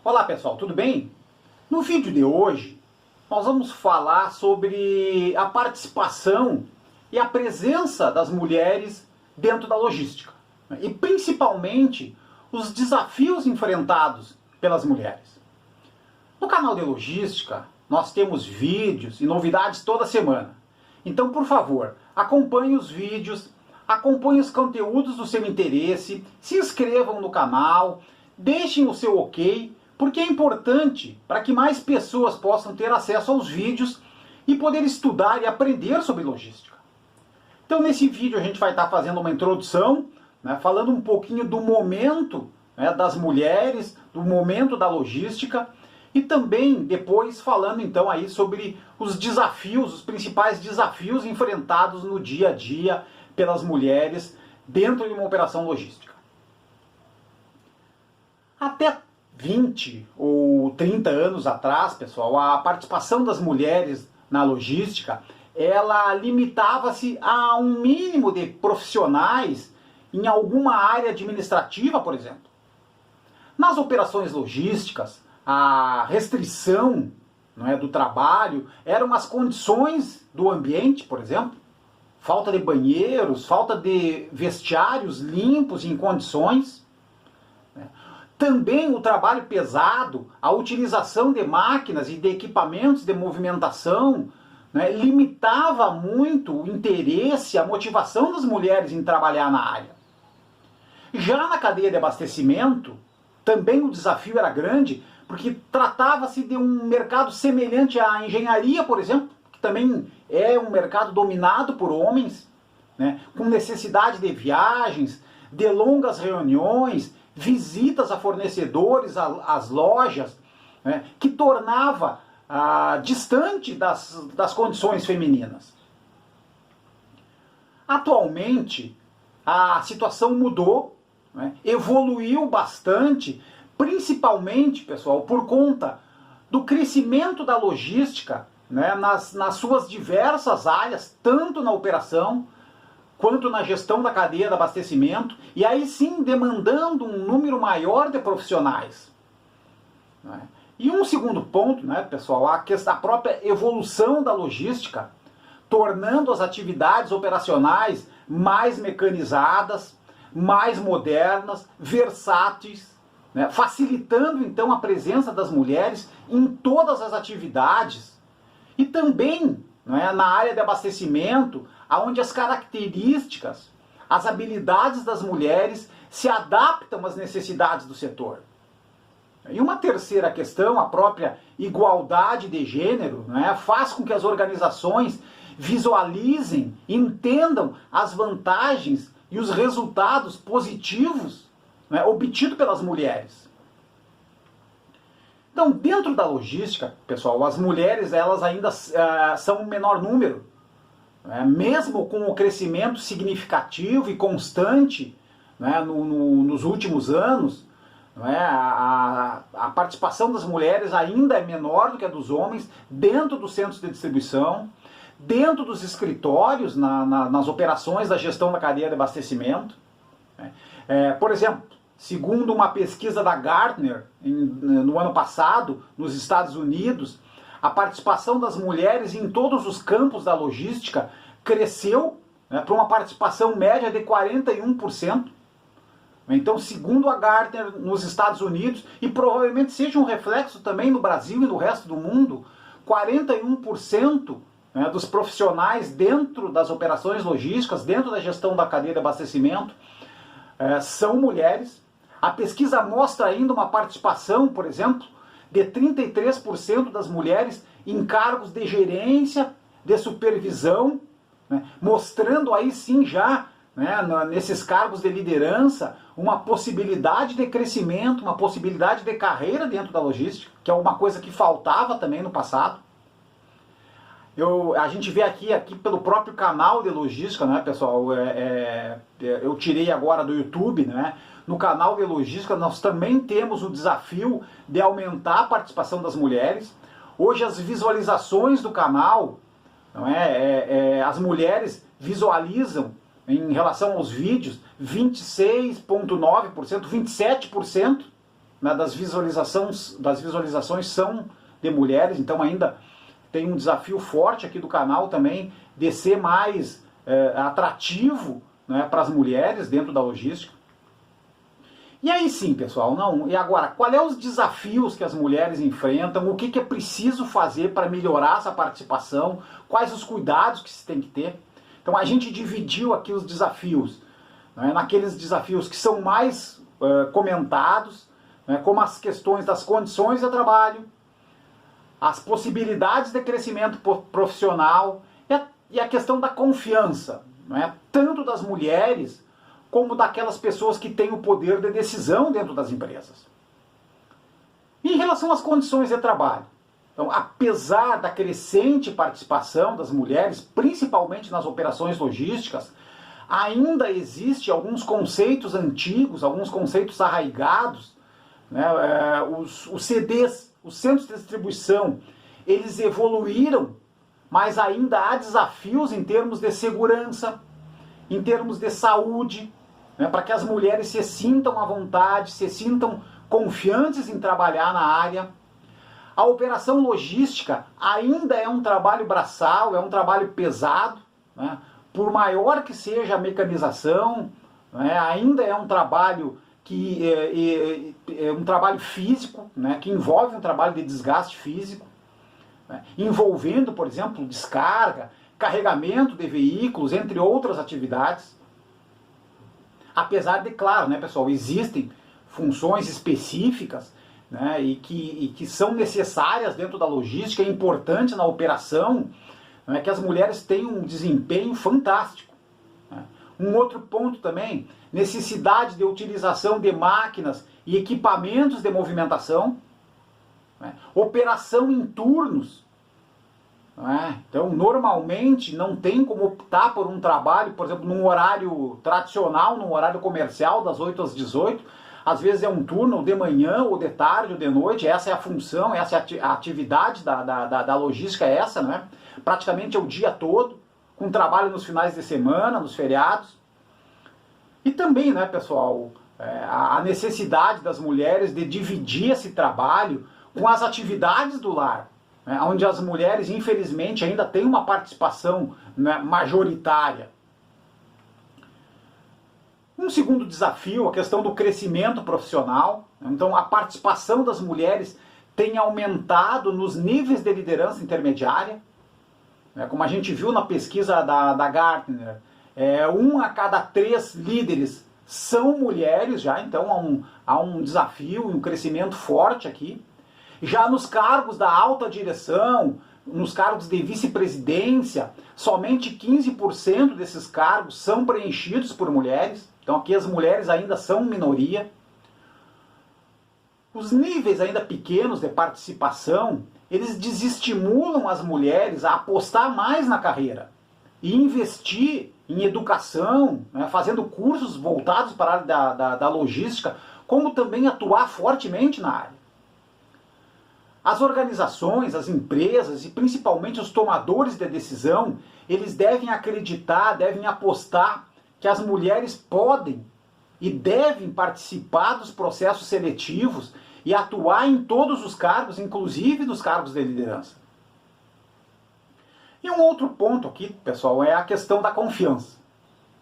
Olá pessoal, tudo bem? No vídeo de hoje nós vamos falar sobre a participação e a presença das mulheres dentro da logística, né? E principalmente os desafios enfrentados pelas mulheres. No canal de logística nós temos vídeos e novidades toda semana. Então, por favor, acompanhe os vídeos, acompanhe os conteúdos do seu interesse, se inscrevam no canal, deixem o seu ok, porque é importante para que mais pessoas possam ter acesso aos vídeos e poder estudar e aprender sobre logística. Então nesse vídeo a gente vai estar fazendo uma introdução, né, falando um pouquinho do momento, né, das mulheres, do momento da logística, e também depois falando então aí sobre os desafios, os principais desafios enfrentados no dia a dia pelas mulheres dentro de uma operação logística. Até 20 ou 30 anos atrás, pessoal, a participação das mulheres na logística, ela limitava-se a um mínimo de profissionais em alguma área administrativa, por exemplo. Nas operações logísticas, a restrição, não é, do trabalho eram as condições do ambiente, por exemplo, falta de banheiros, falta de vestiários limpos em condições, né? Também o trabalho pesado, a utilização de máquinas e de equipamentos de movimentação, né, limitava muito o interesse, a motivação das mulheres em trabalhar na área. Já na cadeia de abastecimento, também o desafio era grande, porque tratava-se de um mercado semelhante à engenharia, por exemplo, que também é um mercado dominado por homens, né, com necessidade de viagens, de longas reuniões, visitas a fornecedores, às lojas, né, que tornava distante das condições femininas. Atualmente, a situação mudou, né, evoluiu bastante, principalmente, pessoal, por conta do crescimento da logística, né, nas suas diversas áreas, tanto na operação, quanto na gestão da cadeia de abastecimento, e aí sim demandando um número maior de profissionais. Né? E um segundo ponto, né, pessoal, a própria evolução da logística, tornando as atividades operacionais mais mecanizadas, mais modernas, versáteis, né, facilitando então a presença das mulheres em todas as atividades, e também, né, na área de abastecimento, onde as características, as habilidades das mulheres se adaptam às necessidades do setor. E uma terceira questão, a própria igualdade de gênero, né, faz com que as organizações visualizem, entendam as vantagens e os resultados positivos, né, obtidos pelas mulheres. Então, dentro da logística, pessoal, as mulheres elas ainda são um menor número. Mesmo com o crescimento significativo e constante, né, nos últimos anos, né, a participação das mulheres ainda é menor do que a dos homens dentro dos centros de distribuição, dentro dos escritórios, nas operações da gestão da cadeia de abastecimento. Por exemplo, segundo uma pesquisa da Gartner, no ano passado, nos Estados Unidos, a participação das mulheres em todos os campos da logística cresceu, né, para uma participação média de 41%. Então, segundo a Gartner, nos Estados Unidos, e provavelmente seja um reflexo também no Brasil e no resto do mundo, 41%, né, dos profissionais dentro das operações logísticas, dentro da gestão da cadeia de abastecimento, são mulheres. A pesquisa mostra ainda uma participação, por exemplo, de 33% das mulheres em cargos de gerência, de supervisão, né, mostrando aí sim já, né, nesses cargos de liderança, uma possibilidade de crescimento, uma possibilidade de carreira dentro da logística, que é uma coisa que faltava também no passado. A gente vê aqui pelo próprio canal de logística, né, pessoal, eu tirei agora do YouTube, né, no canal de logística nós também temos o desafio de aumentar a participação das mulheres. Hoje as visualizações do canal, não as mulheres visualizam em relação aos vídeos 26,9%, 27%, né, das visualizações são de mulheres, então ainda tem um desafio forte aqui do canal também de ser mais atrativo, né, para as mulheres dentro da logística. E aí sim, pessoal, não. E agora, quais são os desafios que as mulheres enfrentam? O que é preciso fazer para melhorar essa participação? Quais os cuidados que se tem que ter? Então a gente dividiu aqui os desafios, né, naqueles desafios que são mais comentados, né, como as questões das condições de trabalho, as possibilidades de crescimento profissional e a questão da confiança, né, tanto das mulheres como daquelas pessoas que têm o poder de decisão dentro das empresas. Em relação às condições de trabalho, então, apesar da crescente participação das mulheres, principalmente nas operações logísticas, ainda existe alguns conceitos antigos, alguns conceitos arraigados, né, os CDs, os centros de distribuição, eles evoluíram, mas ainda há desafios em termos de segurança, em termos de saúde, né, para que as mulheres se sintam à vontade, se sintam confiantes em trabalhar na área. A operação logística ainda é um trabalho braçal, é um trabalho pesado, né, por maior que seja a mecanização, né, ainda é um trabalho que é um trabalho físico, né, que envolve um trabalho de desgaste físico, né, envolvendo, por exemplo, descarga, carregamento de veículos, entre outras atividades. Apesar de, claro, né, pessoal, existem funções específicas, né, e que são necessárias dentro da logística, é importante na operação, né, que as mulheres tenham um desempenho fantástico. Né. Um outro ponto também, necessidade de utilização de máquinas e equipamentos de movimentação, né, operação em turnos. Então, normalmente, não tem como optar por um trabalho, por exemplo, num horário tradicional, num horário comercial, das 8 às 18. Às vezes é um turno de manhã, ou de tarde, ou de noite. Essa é a função, essa é a atividade da logística, é essa, né? Praticamente é o dia todo, com trabalho nos finais de semana, nos feriados. E também, né, pessoal, a necessidade das mulheres de dividir esse trabalho com as atividades do lar, né, onde as mulheres, infelizmente, ainda têm uma participação, né, majoritária. Um segundo desafio, a questão do crescimento profissional. Então, a participação das mulheres tem aumentado nos níveis de liderança intermediária. Como a gente viu na pesquisa da Gartner, 1 a cada 3 líderes são mulheres já, então há um desafio e um crescimento forte aqui. Já nos cargos da alta direção, nos cargos de vice-presidência, somente 15% desses cargos são preenchidos por mulheres. Então aqui as mulheres ainda são minoria. Os níveis ainda pequenos de participação, eles desestimulam as mulheres a apostar mais na carreira e investir em educação, né, fazendo cursos voltados para a área da logística, como também atuar fortemente na área. As organizações, as empresas e principalmente os tomadores de decisão, eles devem acreditar, devem apostar que as mulheres podem e devem participar dos processos seletivos e atuar em todos os cargos, inclusive nos cargos de liderança. E um outro ponto aqui, pessoal, é a questão da confiança,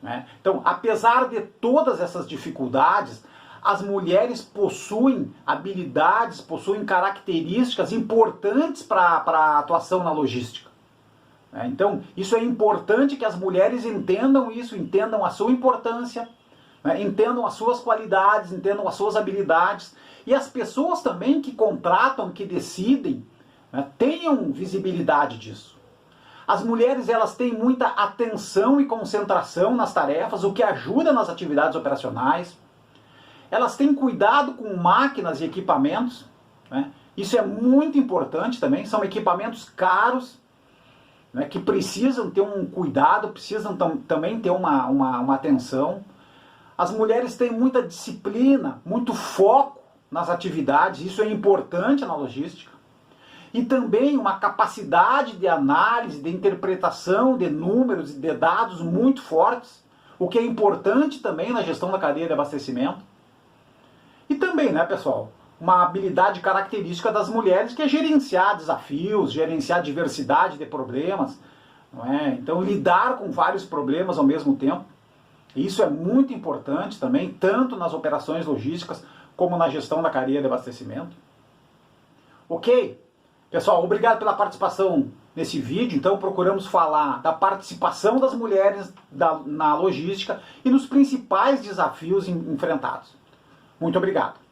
né? Então, apesar de todas essas dificuldades, as mulheres possuem habilidades, possuem características importantes para a atuação na logística. Então, isso é importante que as mulheres entendam isso, entendam a sua importância, né, entendam as suas qualidades, entendam as suas habilidades. E as pessoas também que contratam, que decidem, né, tenham visibilidade disso. As mulheres, elas têm muita atenção e concentração nas tarefas, o que ajuda nas atividades operacionais. Elas têm cuidado com máquinas e equipamentos, né? Isso é muito importante também, são equipamentos caros, né, que precisam ter um cuidado, precisam também ter uma atenção. As mulheres têm muita disciplina, muito foco nas atividades, isso é importante na logística. E também uma capacidade de análise, de interpretação de números e de dados muito fortes, o que é importante também na gestão da cadeia de abastecimento. E também, né, pessoal, uma habilidade característica das mulheres, que é gerenciar desafios, gerenciar diversidade de problemas, não é? Então, lidar com vários problemas ao mesmo tempo. Isso é muito importante também, tanto nas operações logísticas como na gestão da cadeia de abastecimento. Ok? Pessoal, obrigado pela participação nesse vídeo. Então, procuramos falar da participação das mulheres na logística e nos principais desafios enfrentados. Muito obrigado.